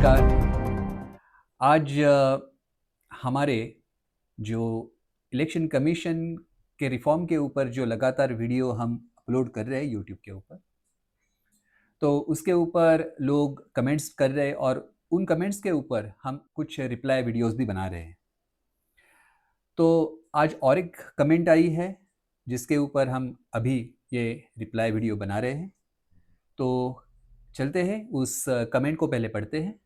नमस्कार। आज हमारे जो इलेक्शन कमीशन के रिफ़ॉर्म के ऊपर जो लगातार वीडियो हम अपलोड कर रहे हैं यूट्यूब के ऊपर, तो उसके ऊपर लोग कमेंट्स कर रहे हैं और उन कमेंट्स के ऊपर हम कुछ रिप्लाई वीडियोस भी बना रहे हैं। तो आज और एक कमेंट आई है जिसके ऊपर हम अभी ये रिप्लाई वीडियो बना रहे हैं। तो चलते हैं उस कमेंट को पहले पढ़ते हैं।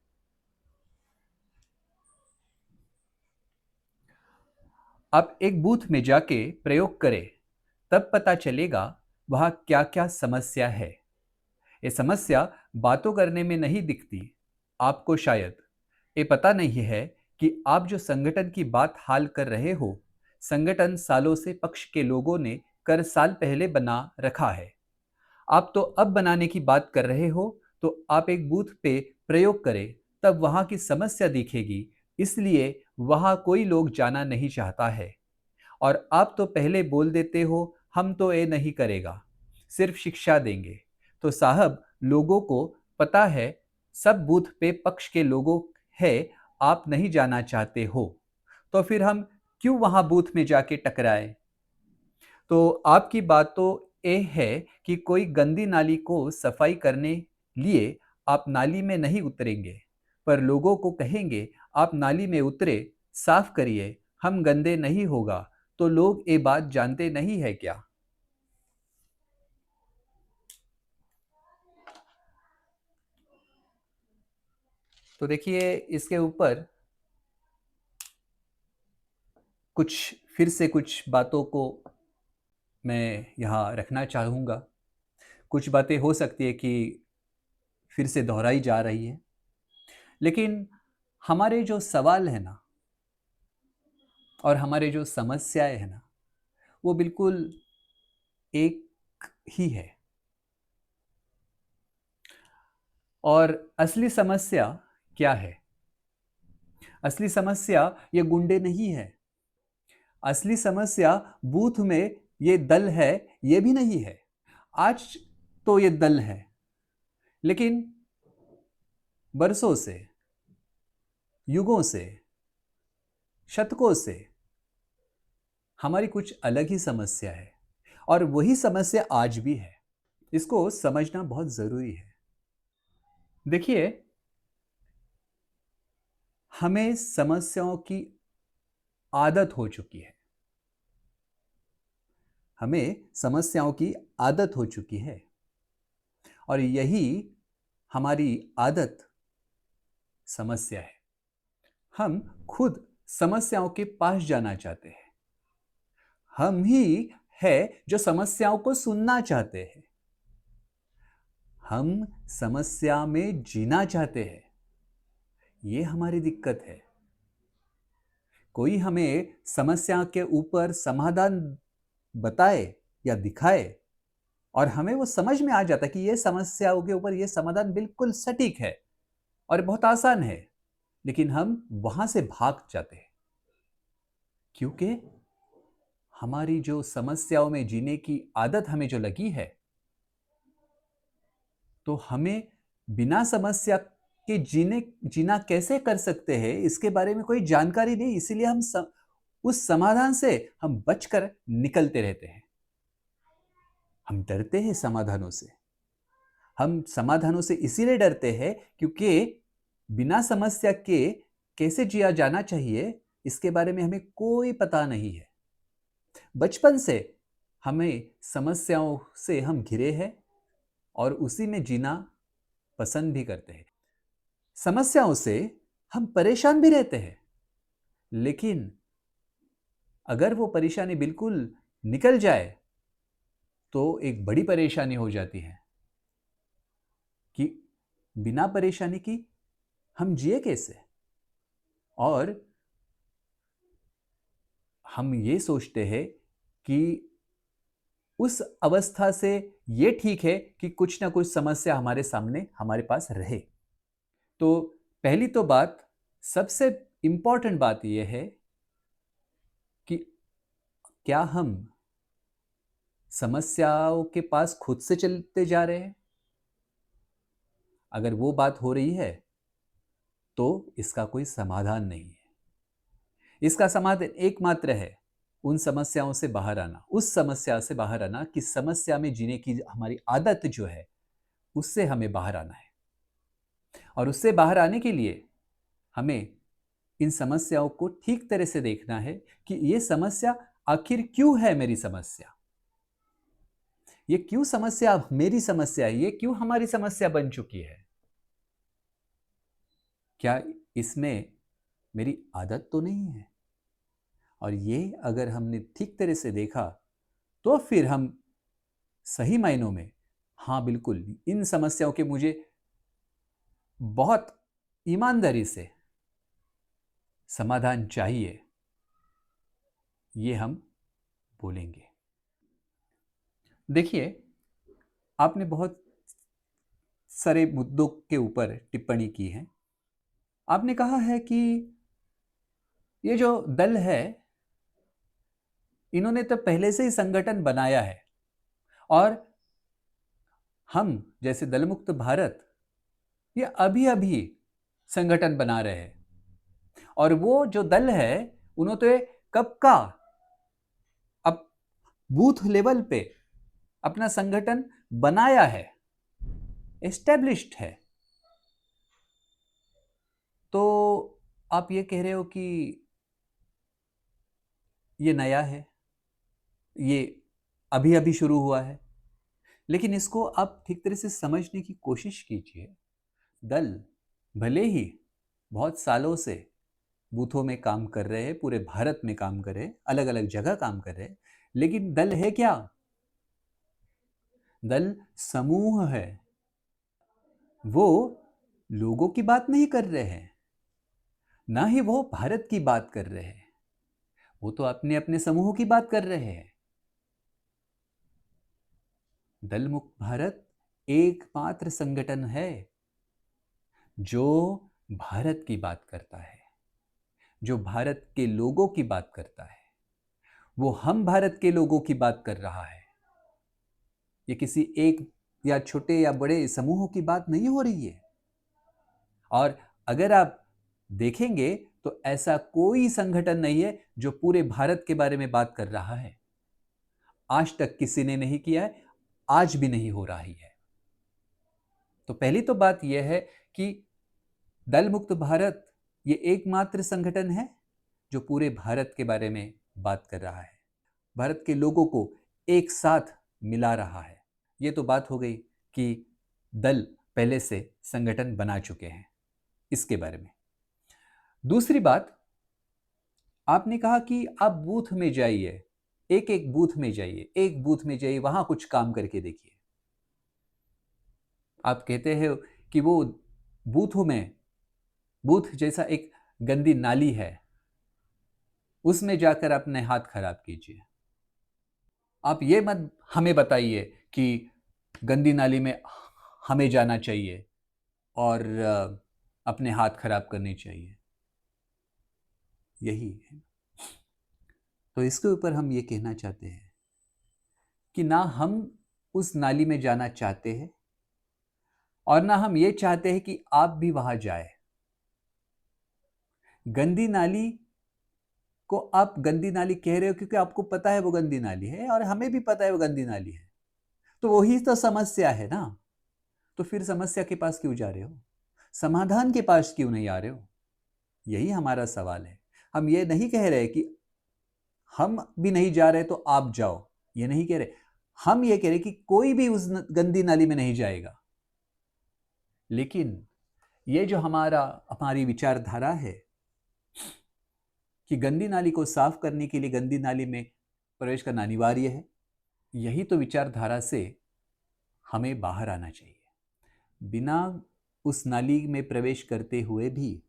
आप एक बूथ में जाके प्रयोग करें, तब पता चलेगा वहाँ क्या-क्या समस्या है। ये समस्या बातों करने में नहीं दिखती। आपको शायद ये पता नहीं है कि आप जो संगठन की बात हाल कर रहे हो, संगठन सालों से पक्ष के लोगों ने कर साल पहले बना रखा है। आप तो अब बनाने की बात कर रहे हो, तो आप एक बूथ पे प्रयोग करें, तब वहाँ की समस्या दिखेगी। इसलिए वहाँ कोई लोग जाना नहीं चाहता है। और आप तो पहले बोल देते हो हम तो ये नहीं करेगा, सिर्फ शिक्षा देंगे। तो साहब लोगों को पता है सब बूथ पे पक्ष के लोगों है, आप नहीं जाना चाहते हो, तो फिर हम क्यों वहां बूथ में जाके टकराए। तो आपकी बात तो ये है कि कोई गंदी नाली को सफाई करने लिए आप नाली में नहीं उतरेंगे, पर लोगों को कहेंगे आप नाली में उतरे, साफ करिए, हम गंदे नहीं होगा। तो लोग ये बात जानते नहीं है क्या। तो देखिए इसके ऊपर कुछ फिर से कुछ बातों को मैं यहाँ रखना चाहूँगा। कुछ बातें हो सकती है कि फिर से दोहराई जा रही है, लेकिन हमारे जो सवाल है ना और हमारे जो समस्याएं है ना, वो बिल्कुल एक ही है। और असली समस्या क्या है? असली समस्या ये गुंडे नहीं है। असली समस्या बूथ में ये दल है, ये भी नहीं है। आज तो ये दल है, लेकिन बरसों से, युगों से, शतकों से हमारी कुछ अलग ही समस्या है और वही समस्या आज भी है। इसको समझना बहुत जरूरी है। देखिए, हमें समस्याओं की आदत हो चुकी है। हमें समस्याओं की आदत हो चुकी है और यही हमारी आदत समस्या है। हम खुद समस्याओं के पास जाना चाहते हैं। हम ही है जो समस्याओं को सुनना चाहते हैं। हम समस्या में जीना चाहते हैं। ये हमारी दिक्कत है। कोई हमें समस्या के ऊपर समाधान बताए या दिखाए और हमें वो समझ में आ जाता है कि ये समस्याओं के ऊपर ये समाधान बिल्कुल सटीक है और बहुत आसान है, लेकिन हम वहां से भाग जाते हैं क्योंकि हमारी जो समस्याओं में जीने की आदत हमें जो लगी है, तो हमें बिना समस्या के जीना कैसे कर सकते हैं इसके बारे में कोई जानकारी नहीं। इसीलिए उस समाधान से हम बचकर निकलते रहते हैं। हम डरते हैं समाधानों से। हम समाधानों से इसीलिए डरते हैं क्योंकि बिना समस्या के कैसे जिया जाना चाहिए इसके बारे में हमें कोई पता नहीं है। बचपन से हमें समस्याओं से हम घिरे हैं और उसी में जीना पसंद भी करते हैं। समस्याओं से हम परेशान भी रहते हैं, लेकिन अगर वो परेशानी बिल्कुल निकल जाए तो एक बड़ी परेशानी हो जाती है कि बिना परेशानी की हम जिए कैसे। और हम ये सोचते हैं कि उस अवस्था से ये ठीक है कि कुछ ना कुछ समस्या हमारे सामने हमारे पास रहे। तो पहली तो बात, सबसे इंपॉर्टेंट बात यह है कि क्या हम समस्याओं के पास खुद से चलते जा रहे हैं। अगर वो बात हो रही है तो इसका कोई समाधान नहीं है। इसका समाधान एकमात्र है, उन समस्याओं से बाहर आना, उस समस्या से बाहर आना कि समस्या में जीने की हमारी आदत जो है, उससे हमें बाहर आना है। और उससे बाहर आने के लिए हमें इन समस्याओं को ठीक तरह से देखना है कि ये समस्या आखिर क्यों है मेरी समस्या, ये क्यों समस्या मेरी समस्या है, ये क्यों हमारी समस्या बन चुकी है। क्या इसमें मेरी आदत तो नहीं है? और ये अगर हमने ठीक तरह से देखा तो फिर हम सही मायनों में, हाँ बिल्कुल, इन समस्याओं के मुझे बहुत ईमानदारी से समाधान चाहिए, ये हम बोलेंगे। देखिए, आपने बहुत सारे मुद्दों के ऊपर टिप्पणी की है। आपने कहा है कि ये जो दल है, इन्होंने तो पहले से ही संगठन बनाया है और हम जैसे दलमुक्त भारत ये अभी अभी संगठन बना रहे हैं। और वो जो दल है, उन्होंने तो कब का अब बूथ लेवल पे अपना संगठन बनाया है, एस्टेब्लिश्ड है। तो आप ये कह रहे हो कि ये नया है, ये अभी अभी शुरू हुआ है, लेकिन इसको आप ठीक तरह से समझने की कोशिश कीजिए। दल भले ही बहुत सालों से बूथों में काम कर रहे हैं, पूरे भारत में काम कर रहे हैं, अलग अलग जगह काम कर रहे हैं, लेकिन दल है क्या? दल समूह है। वो लोगों की बात नहीं कर रहे हैं, ना ही वो भारत की बात कर रहे हैं, वो तो अपने अपने समूह की बात कर रहे हैं। दल मुक्त भारत एकमात्र संगठन है जो भारत की बात करता है, जो भारत के लोगों की बात करता है। वो हम भारत के लोगों की बात कर रहा है। ये किसी एक या छोटे या बड़े समूहों की बात नहीं हो रही है। और अगर आप देखेंगे तो ऐसा कोई संगठन नहीं है जो पूरे भारत के बारे में बात कर रहा है। आज तक किसी ने नहीं किया है, आज भी नहीं हो रही है। तो पहली तो बात यह है कि दल मुक्त भारत ये एकमात्र संगठन है जो पूरे भारत के बारे में बात कर रहा है, भारत के लोगों को एक साथ मिला रहा है। ये तो बात हो गई कि दल पहले से संगठन बना चुके हैं, इसके बारे में। दूसरी बात, आपने कहा कि आप बूथ में जाइए, एक एक बूथ में जाइए, एक बूथ में जाइए, वहां कुछ काम करके देखिए। आप कहते हैं कि वो बूथों में, बूथ जैसा एक गंदी नाली है, उसमें जाकर अपने हाथ खराब कीजिए। आप ये मत हमें बताइए कि गंदी नाली में हमें जाना चाहिए और अपने हाथ खराब करने चाहिए। यही है। तो इसके ऊपर हम ये कहना चाहते हैं कि ना हम उस नाली में जाना चाहते हैं और ना हम ये चाहते हैं कि आप भी वहां जाए। गंदी नाली को आप गंदी नाली कह रहे हो क्योंकि आपको पता है वो गंदी नाली है और हमें भी पता है वो गंदी नाली है। तो वही तो समस्या है ना। तो फिर समस्या के पास क्यों जा रहे हो? समाधान के पास क्यों नहीं आ रहे हो? यही हमारा सवाल है। हम ये नहीं कह रहे कि हम भी नहीं जा रहे तो आप जाओ, ये नहीं कह रहे। हम ये कह रहे कि कोई भी उस गंदी नाली में नहीं जाएगा। लेकिन ये जो हमारी विचारधारा है कि गंदी नाली को साफ करने के लिए गंदी नाली में प्रवेश करना अनिवार्य है, यही तो विचारधारा से हमें बाहर आना चाहिए। बिना उस नाली में प्रवेश करते हुए भी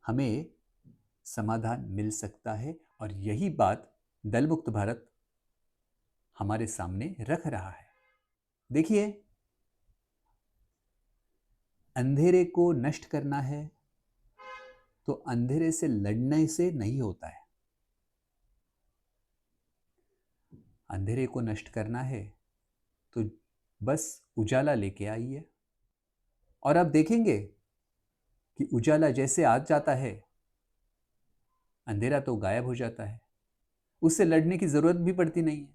हमें समाधान मिल सकता है और यही बात दल मुक्त भारत हमारे सामने रख रहा है। देखिए, अंधेरे को नष्ट करना है तो अंधेरे से लड़ने से नहीं होता है। अंधेरे को नष्ट करना है तो बस उजाला लेके आइए और आप देखेंगे कि उजाला जैसे आ जाता है, अंधेरा तो गायब हो जाता है, उससे लड़ने की जरूरत भी पड़ती नहीं है।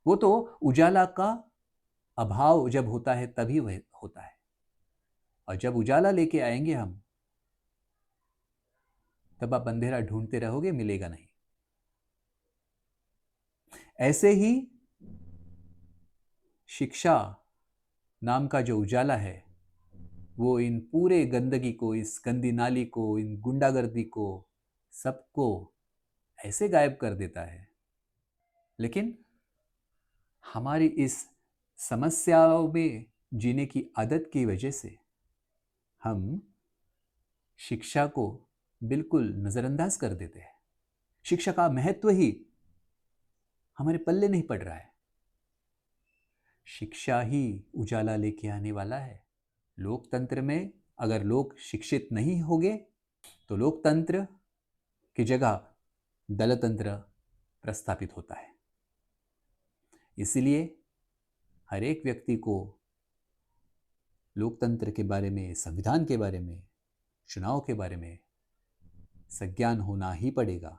वो तो उजाला का अभाव जब होता है तभी वह होता है, और जब उजाला लेके आएंगे हम, तब आप अंधेरा ढूंढते रहोगे, मिलेगा नहीं। ऐसे ही शिक्षा नाम का जो उजाला है, वो इन पूरे गंदगी को, इस गंदी नाली को, इन गुंडागर्दी को, सबको ऐसे गायब कर देता है। लेकिन हमारी इस समस्याओं में जीने की आदत की वजह से हम शिक्षा को बिल्कुल नजरअंदाज कर देते हैं। शिक्षा का महत्व ही हमारे पल्ले नहीं पड़ रहा है। शिक्षा ही उजाला लेके आने वाला है। लोकतंत्र में अगर लोग शिक्षित नहीं होंगे तो लोकतंत्र की जगह दलतंत्र प्रस्थापित होता है। इसलिए हर एक व्यक्ति को लोकतंत्र के बारे में, संविधान के बारे में, चुनाव के बारे में सज्ञान होना ही पड़ेगा,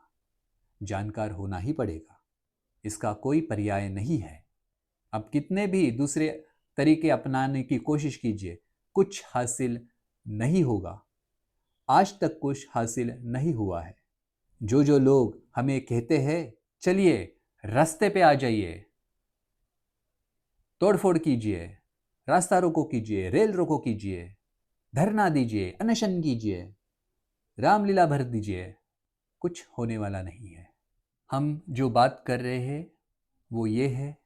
जानकार होना ही पड़ेगा। इसका कोई पर्याय नहीं है। अब कितने भी दूसरे तरीके अपनाने की कोशिश कीजिए, कुछ हासिल नहीं होगा। आज तक कुछ हासिल नहीं हुआ है। जो लोग हमें कहते हैं चलिए रास्ते पे आ जाइए, तोड़फोड़ कीजिए, रास्ता रोको कीजिए, रेल रोको कीजिए, धरना दीजिए, अनशन कीजिए, रामलीला भर दीजिए, कुछ होने वाला नहीं है। हम जो बात कर रहे हैं वो ये है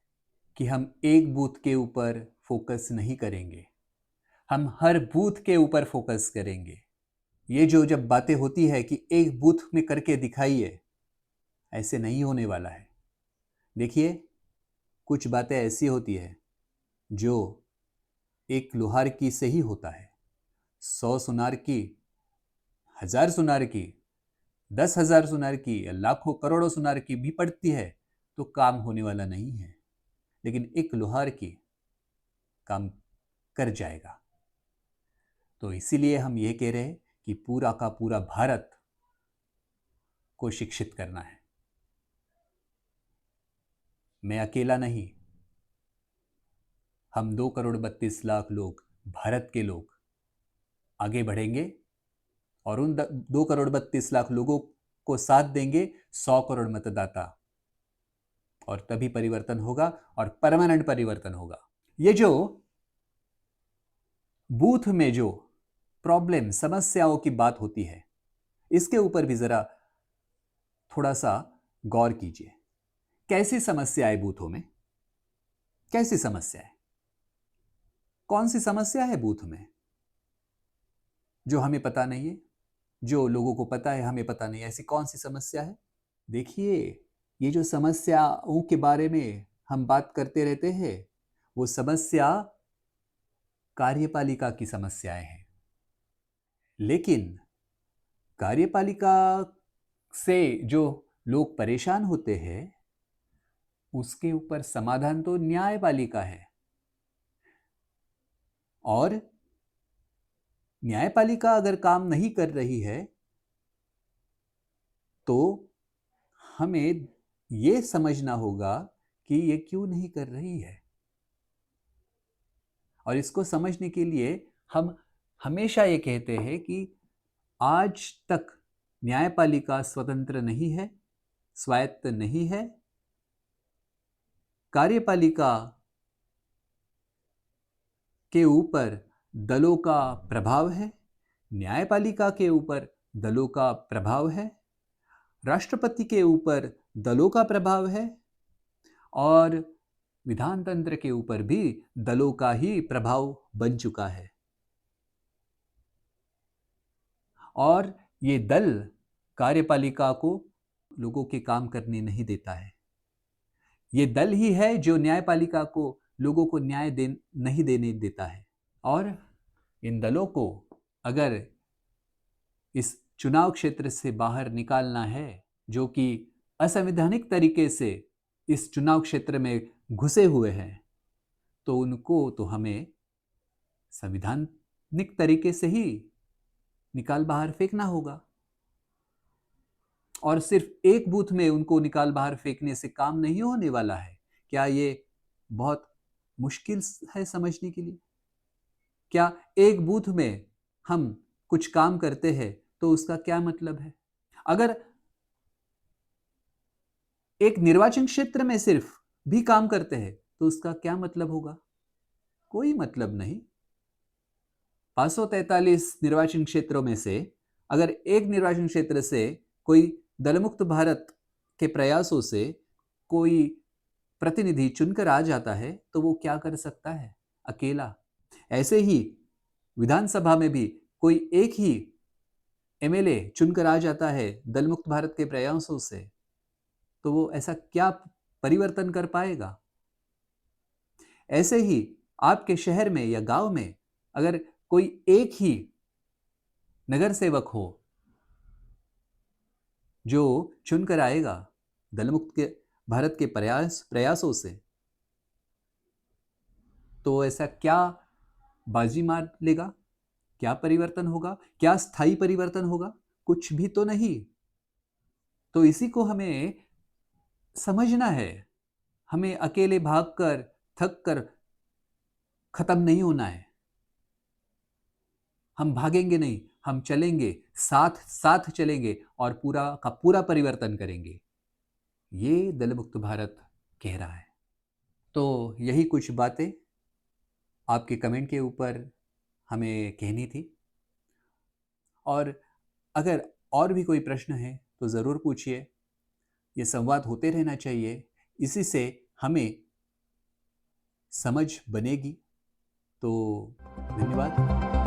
कि हम एक बूथ के ऊपर फोकस नहीं करेंगे, हम हर बूथ के ऊपर फोकस करेंगे। ये जो जब बातें होती है कि एक बूथ में करके दिखाइए, ऐसे नहीं होने वाला है। देखिए, कुछ बातें ऐसी होती है जो एक लोहार की से ही होता है, 100 सुनार की, 1000 सुनार की, 10,000 सुनार की, लाखों करोड़ों सुनार की भी पड़ती है तो काम होने वाला नहीं है। लेकिन एक लोहार की काम कर जाएगा। तो इसीलिए हम ये कह रहे हैं कि पूरा का पूरा भारत को शिक्षित करना है। मैं अकेला नहीं, हम 2,32,00,000 लोग, भारत के लोग आगे बढ़ेंगे और उन 2,32,00,000 लोगों को साथ देंगे 100 करोड़ मतदाता, और तभी परिवर्तन होगा और परमानेंट परिवर्तन होगा। ये जो बूथ में जो प्रॉब्लम, समस्याओं की बात होती है, इसके ऊपर भी जरा थोड़ा सा गौर कीजिए। कैसी समस्या है बूथों में? कैसी समस्या है? कौन सी समस्या है बूथ में जो हमें पता नहीं है, जो लोगों को पता है हमें पता नहीं है? ऐसी कौन सी समस्या है? देखिए, ये जो समस्याओं के बारे में हम बात करते रहते हैं, वो समस्या कार्यपालिका की समस्याएं हैं। लेकिन कार्यपालिका से जो लोग परेशान होते हैं, उसके ऊपर समाधान तो न्यायपालिका है। और न्यायपालिका अगर काम नहीं कर रही है तो हमें यह समझना होगा कि ये क्यों नहीं कर रही है। और इसको समझने के लिए हम हमेशा ये कहते हैं कि आज तक न्यायपालिका स्वतंत्र नहीं है, स्वायत्त नहीं है। कार्यपालिका के ऊपर दलों का प्रभाव है, न्यायपालिका के ऊपर दलों का प्रभाव है, राष्ट्रपति के ऊपर दलों का प्रभाव है, और विधान तंत्र के ऊपर भी दलों का ही प्रभाव बन चुका है। और ये दल कार्यपालिका को लोगों के काम करने नहीं देता है। ये दल ही है जो न्यायपालिका को लोगों को न्याय नहीं देने देता है। और इन दलों को अगर इस चुनाव क्षेत्र से बाहर निकालना है, जो कि असंवैधानिक तरीके से इस चुनाव क्षेत्र में घुसे हुए हैं, तो उनको तो हमें संवैधानिक तरीके से ही निकाल बाहर फेंकना होगा। और सिर्फ एक बूथ में उनको निकाल बाहर फेंकने से काम नहीं होने वाला है। क्या ये बहुत मुश्किल है समझने के लिए? क्या एक बूथ में हम कुछ काम करते हैं तो उसका क्या मतलब है? अगर एक निर्वाचन क्षेत्र में सिर्फ भी काम करते हैं तो उसका क्या मतलब होगा? कोई मतलब नहीं। 543 निर्वाचन क्षेत्रों में से अगर एक निर्वाचन क्षेत्र से कोई दलमुक्त भारत के प्रयासों से कोई प्रतिनिधि चुनकर आ जाता है तो वो क्या कर सकता है? अकेला। ऐसे ही विधानसभा में भी कोई एक ही एमएलए चुनकर आ जाता है दलमुक्त भारत के प्रयासों से, तो वो ऐसा क्या परिवर्तन कर पाएगा? ऐसे ही आपके शहर में या गांव में अगर कोई एक ही नगर सेवक हो जो चुनकर आएगा दलमुक्त के भारत के प्रयासों से, तो ऐसा क्या बाजी मार लेगा? क्या परिवर्तन होगा? क्या स्थायी परिवर्तन होगा? कुछ भी तो नहीं। तो इसी को हमें समझना है। हमें अकेले भागकर थक कर खत्म नहीं होना है। हम भागेंगे नहीं, हम चलेंगे, साथ साथ चलेंगे और पूरा का पूरा परिवर्तन करेंगे। ये दलमुक्त भारत कह रहा है। तो यही कुछ बातें आपके कमेंट के ऊपर हमें कहनी थी। और अगर और भी कोई प्रश्न है तो ज़रूर पूछिए। ये संवाद होते रहना चाहिए। इसी से हमें समझ बनेगी। तो धन्यवाद।